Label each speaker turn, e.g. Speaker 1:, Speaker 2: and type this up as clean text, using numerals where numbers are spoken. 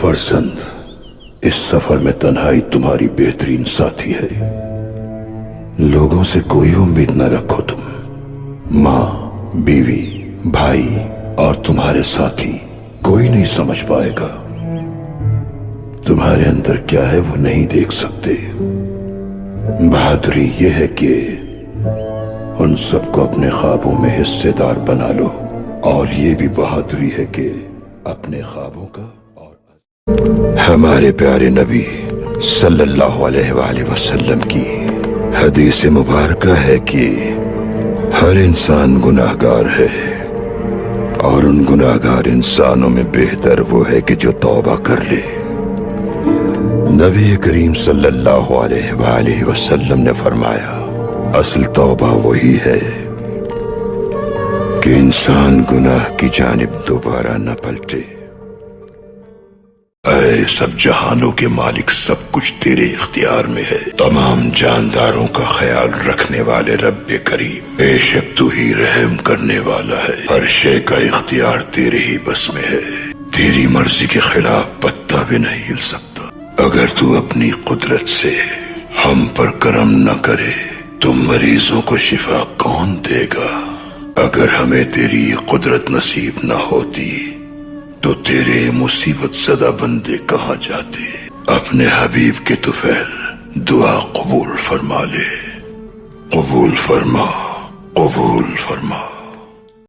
Speaker 1: فرزند، اس سفر میں تنہائی تمہاری بہترین ساتھی ہے۔ لوگوں سے کوئی امید نہ رکھو، تم ماں، بیوی، بھائی اور تمہارے ساتھی کوئی نہیں سمجھ پائے گا۔ تمہارے اندر کیا ہے وہ نہیں دیکھ سکتے۔ بہادری یہ ہے کہ ان سب کو اپنے خوابوں میں حصے دار بنا لو، اور یہ بھی بہادری ہے کہ اپنے خوابوں کا ہمارے پیارے نبی صلی اللہ علیہ وآلہ وسلم کی حدیث مبارکہ ہے کہ ہر انسان گناہگار ہے، اور ان گناہگار انسانوں میں بہتر وہ ہے کہ جو توبہ کر لے۔ نبی کریم صلی اللہ علیہ وآلہ وسلم نے فرمایا، اصل توبہ وہی ہے کہ انسان گناہ کی جانب دوبارہ نہ پلٹے۔ اے سب جہانوں کے مالک، سب کچھ تیرے اختیار میں ہے۔ تمام جانداروں کا خیال رکھنے والے رب کریم، بے شک تو ہی رحم کرنے والا ہے۔ ہر شے کا اختیار تیرے ہی بس میں ہے، تیری مرضی کے خلاف پتا بھی نہیں ہل سکتا۔ اگر تو اپنی قدرت سے ہم پر کرم نہ کرے تو مریضوں کو شفا کون دے گا؟ اگر ہمیں تیری یہ قدرت نصیب نہ ہوتی تو تیرے مصیبت زدہ بندے کہاں جاتے؟ اپنے حبیب کے طفیل دعا قبول فرما لے۔ قبول فرما، قبول فرما۔